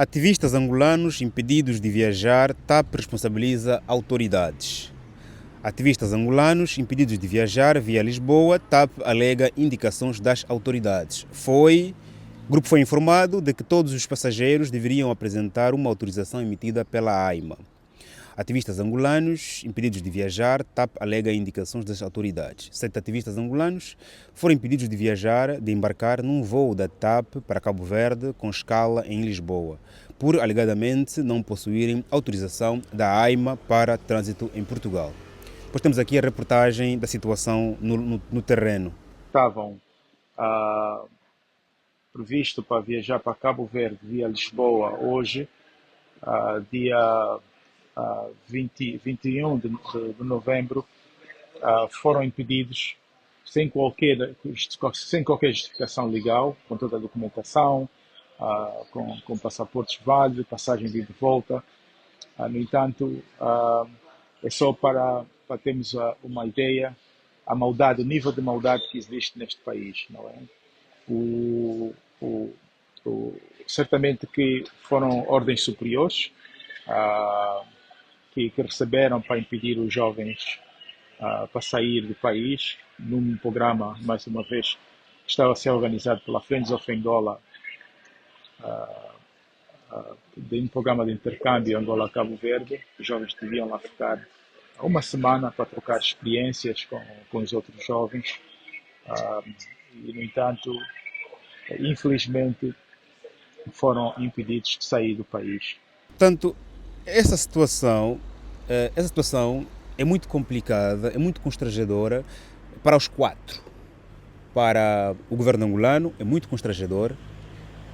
Ativistas angolanos impedidos de viajar, TAP responsabiliza autoridades. Ativistas angolanos impedidos de viajar via Lisboa, TAP alega indicações das autoridades. O grupo foi informado de que todos os passageiros deveriam apresentar uma autorização emitida pela AIMA. Ativistas angolanos impedidos de viajar, TAP alega indicações das autoridades. 7 ativistas angolanos foram impedidos de viajar, de embarcar num voo da TAP para Cabo Verde com escala em Lisboa, por alegadamente não possuírem autorização da AIMA para trânsito em Portugal. Depois temos aqui a reportagem da situação no terreno. Estavam previsto para viajar para Cabo Verde via Lisboa hoje, dia 21 de novembro, foram impedidos sem qualquer justificação legal, com toda a documentação, com passaportes válidos, passagem de ida e volta. No entanto, é só para termos uma ideia, a maldade, o nível de maldade que existe neste país, não é? Certamente que foram ordens superiores que receberam para impedir os jovens para sair do país, num programa, mais uma vez, que estava a ser organizado pela Friends of Angola, de um programa de intercâmbio Angola-Cabo Verde. Os jovens deviam lá ficar uma semana para trocar experiências com os outros jovens. E, no entanto, infelizmente, foram impedidos de sair do país. Portanto, essa situação é muito complicada, é muito constrangedora para os 4. Para o governo angolano é muito constrangedor,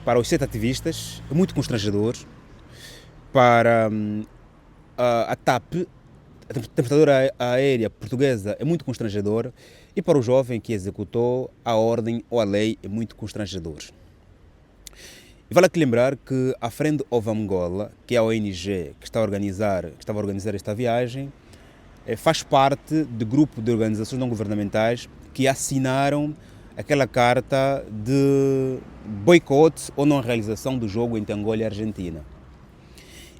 para os 7 ativistas é muito constrangedor, para a TAP, a transportadora aérea portuguesa, é muito constrangedor, e para o jovem que executou a ordem ou a lei é muito constrangedor. E vale aqui lembrar que a Friend of Angola, que é a ONG que estava a organizar esta viagem, faz parte do grupo de organizações não governamentais que assinaram aquela carta de boicote ou não realização do jogo entre Angola e Argentina.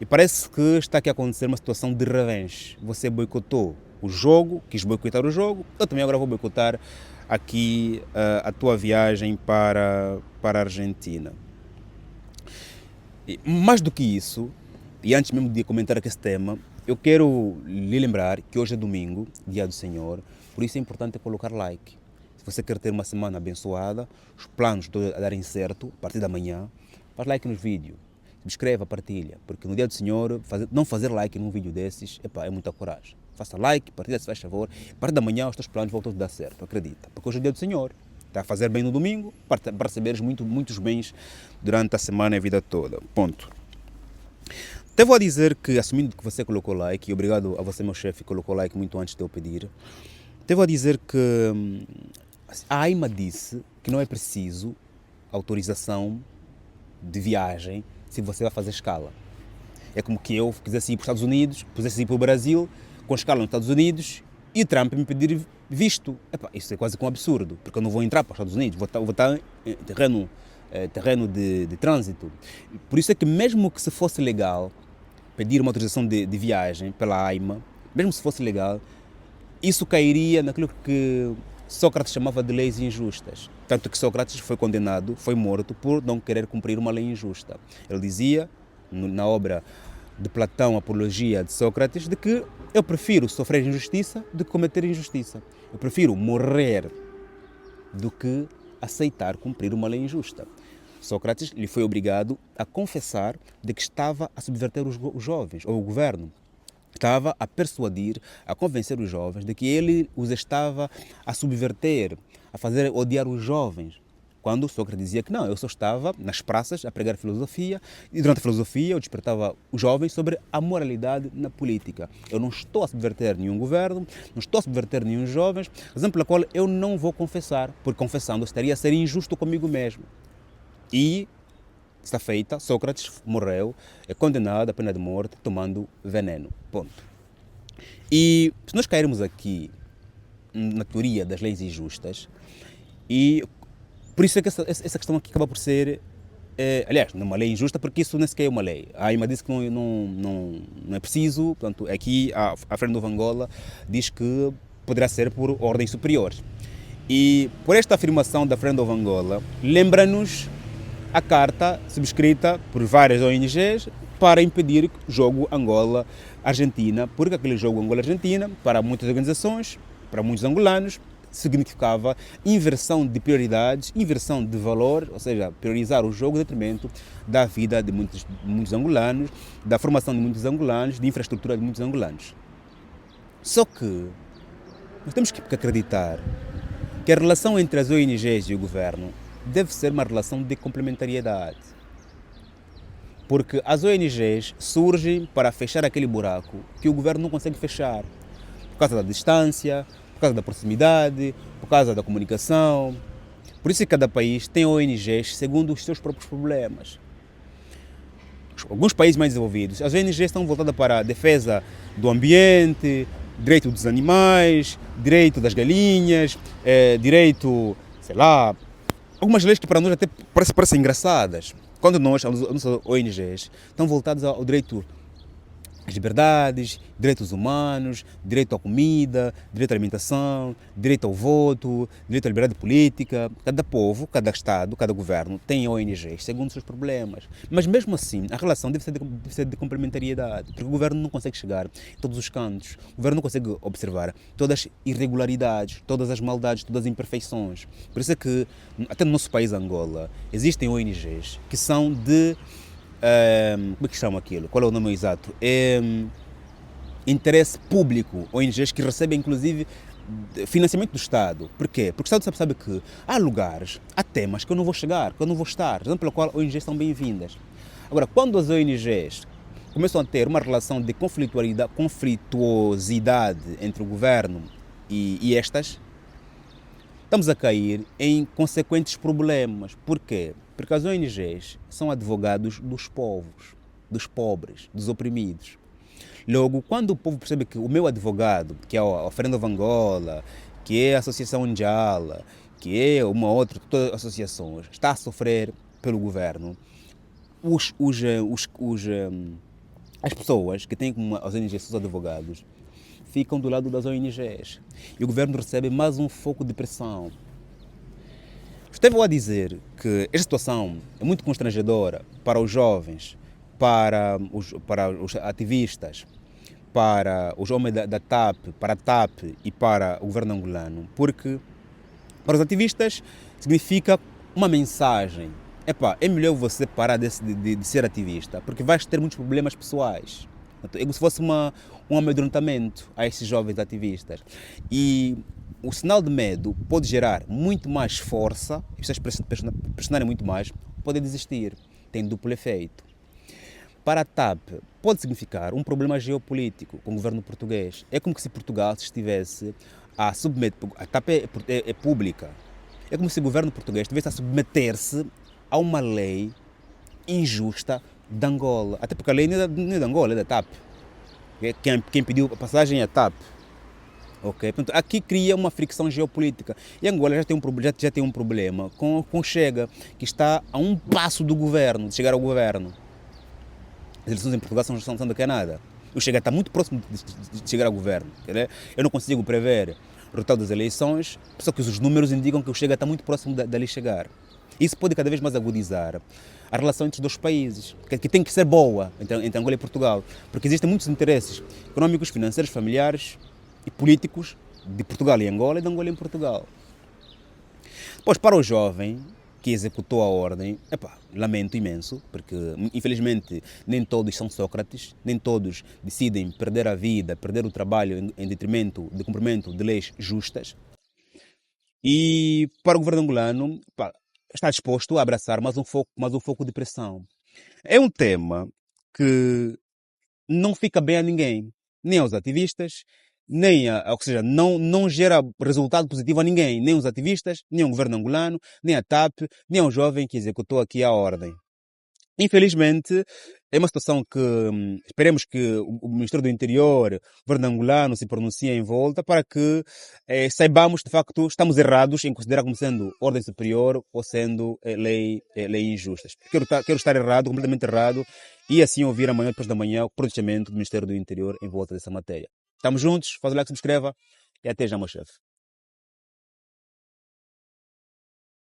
E parece que está aqui a acontecer uma situação de revanche. Você boicotou o jogo, quis boicotar o jogo, eu também agora vou boicotar aqui a tua viagem para a Argentina. E, mais do que isso, e antes mesmo de comentar aqui esse tema, eu quero lhe lembrar que hoje é domingo, dia do Senhor, por isso é importante colocar like. Se você quer ter uma semana abençoada, os planos todos a darem certo, a partir da manhã, faz like nos vídeos, subscreva, partilha, porque no dia do Senhor, não fazer like num vídeo desses, é muita coragem. Faça like, partilha se faz favor, a partir da manhã os teus planos voltam a dar certo, acredita, porque hoje é o dia do Senhor. Está a fazer bem no domingo, para receberes muitos bens durante a semana e a vida toda. Ponto. Devo a dizer que, assumindo que você colocou like, e obrigado a você, meu chefe, que colocou like muito antes de eu pedir, devo a dizer que a AIMA disse que não é preciso autorização de viagem se você vai fazer escala. É como que eu quisesse ir para os Estados Unidos, quisesse ir para o Brasil, com escala nos Estados Unidos, e Trump me pedir visto. Isso é quase que um absurdo, porque eu não vou entrar para os Estados Unidos, vou estar em terreno de trânsito. Por isso é que mesmo que se fosse legal pedir uma autorização de viagem pela AIMA, mesmo se fosse legal, isso cairia naquilo que Sócrates chamava de leis injustas. Tanto que Sócrates foi condenado, foi morto por não querer cumprir uma lei injusta. Ele dizia, na obra de Platão, Apologia de Sócrates, de que eu prefiro sofrer injustiça do que cometer injustiça. Eu prefiro morrer do que aceitar cumprir uma lei injusta. Sócrates lhe foi obrigado a confessar de que estava a subverter os jovens, ou o governo. Estava a persuadir, a convencer os jovens de que ele os estava a subverter, a fazer odiar os jovens. Quando Sócrates dizia que não, eu só estava nas praças a pregar filosofia, e durante a filosofia eu despertava os jovens sobre a moralidade na política. Eu não estou a subverter nenhum governo, não estou a subverter nenhum jovens, razão pela qual eu não vou confessar, porque confessando eu estaria a ser injusto comigo mesmo. E está feita, Sócrates morreu, é condenado à pena de morte tomando veneno. Ponto. E se nós cairmos aqui na teoria das leis injustas, e por isso é que essa questão aqui acaba por ser aliás, não é uma lei injusta porque isso nem sequer é uma lei. A AIMA disse que não é preciso, portanto, aqui a Friend of Angola diz que poderá ser por ordens superiores. E por esta afirmação da Friend of Angola, lembra-nos a carta subscrita por várias ONGs para impedir o jogo Angola-Argentina, porque aquele jogo Angola-Argentina, para muitas organizações, para muitos angolanos, significava inversão de prioridades, inversão de valor, ou seja, priorizar o jogo em detrimento da vida de muitos angolanos, da formação de muitos angolanos, de infraestrutura de muitos angolanos. Só que nós temos que acreditar que a relação entre as ONGs e o governo deve ser uma relação de complementariedade. Porque as ONGs surgem para fechar aquele buraco que o governo não consegue fechar, por causa da distância, por causa da proximidade, por causa da comunicação. Por isso que cada país tem ONGs segundo os seus próprios problemas. Alguns países mais desenvolvidos, as ONGs estão voltadas para a defesa do ambiente, direito dos animais, direito das galinhas, direito, sei lá, algumas leis que para nós até parecem engraçadas. Quando as nossas ONGs estão voltadas ao direito às liberdades, direitos humanos, direito à comida, direito à alimentação, direito ao voto, direito à liberdade política. Cada povo, cada Estado, cada governo tem ONGs segundo os seus problemas. Mas mesmo assim, a relação deve ser de complementariedade, porque o governo não consegue chegar em todos os cantos, o governo não consegue observar todas as irregularidades, todas as maldades, todas as imperfeições. Por isso é que, até no nosso país, Angola, existem ONGs que são de... como é que chama aquilo? Qual é o nome exato? Interesse público, ONGs que recebem inclusive financiamento do Estado. Porquê? Porque o Estado sabe que há lugares, há temas que eu não vou chegar, que eu não vou estar, razão pela qual ONGs são bem-vindas. Agora, quando as ONGs começam a ter uma relação de conflituosidade entre o governo e estas, estamos a cair em consequentes problemas. Porquê? Porque as ONGs são advogados dos povos, dos pobres, dos oprimidos. Logo, quando o povo percebe que o meu advogado, que é a Friend of Angola, que é a Associação Njala, que é uma outra, todas as associações, está a sofrer pelo governo, as pessoas que têm como as ONGs seus advogados ficam do lado das ONGs. E o governo recebe mais um foco de pressão. Esteve a dizer que esta situação é muito constrangedora para os jovens, para os ativistas, para os homens da TAP, para a TAP e para o governo angolano, porque para os ativistas significa uma mensagem. É melhor você parar de ser ativista, porque vais ter muitos problemas pessoais. É como se fosse um amedrontamento a esses jovens ativistas. E o sinal de medo pode gerar muito mais força, e vocês pressionarem muito mais, podem desistir. Tem duplo efeito. Para a TAP, pode significar um problema geopolítico com o governo português. É como se Portugal estivesse a submeter... A TAP é pública. É como se o governo português estivesse a submeter-se a uma lei injusta de Angola. Até porque a lei não é de Angola, é da TAP. Quem pediu a passagem é a TAP. Okay? Portanto, aqui cria uma fricção geopolítica. E Angola já tem um problema com o Chega, que está a um passo do governo, de chegar ao governo. As eleições em Portugal são daqui a nada. O Chega está muito próximo de chegar ao governo. Entendeu? Eu não consigo prever o resultado das eleições, só que os números indicam que o Chega está muito próximo dali chegar. Isso pode cada vez mais agudizar a relação entre os dois países, que tem que ser boa entre Angola e Portugal, porque existem muitos interesses econômicos, financeiros, familiares e políticos de Portugal e Angola e de Angola e Portugal. Pois para o jovem que executou a ordem, lamento imenso, porque infelizmente nem todos são Sócrates, nem todos decidem perder a vida, perder o trabalho em detrimento do cumprimento de leis justas. E para o governo angolano, está disposto a abraçar mais um foco de pressão. É um tema que não fica bem a ninguém, nem aos ativistas, ou seja, não gera resultado positivo a ninguém, nem os ativistas, nem o governo angolano, nem a TAP, nem ao jovem que executou aqui a ordem. Infelizmente, É uma situação que esperemos que o Ministério do Interior, o governo angolano, se pronuncie em volta para que saibamos, de facto, estamos errados em considerar como sendo ordem superior ou sendo lei injusta. Quero estar errado, completamente errado, e assim ouvir amanhã, depois da manhã, o pronunciamento do Ministério do Interior em volta dessa matéria. Estamos juntos, faz o like, subscreva e até já, meu chefe.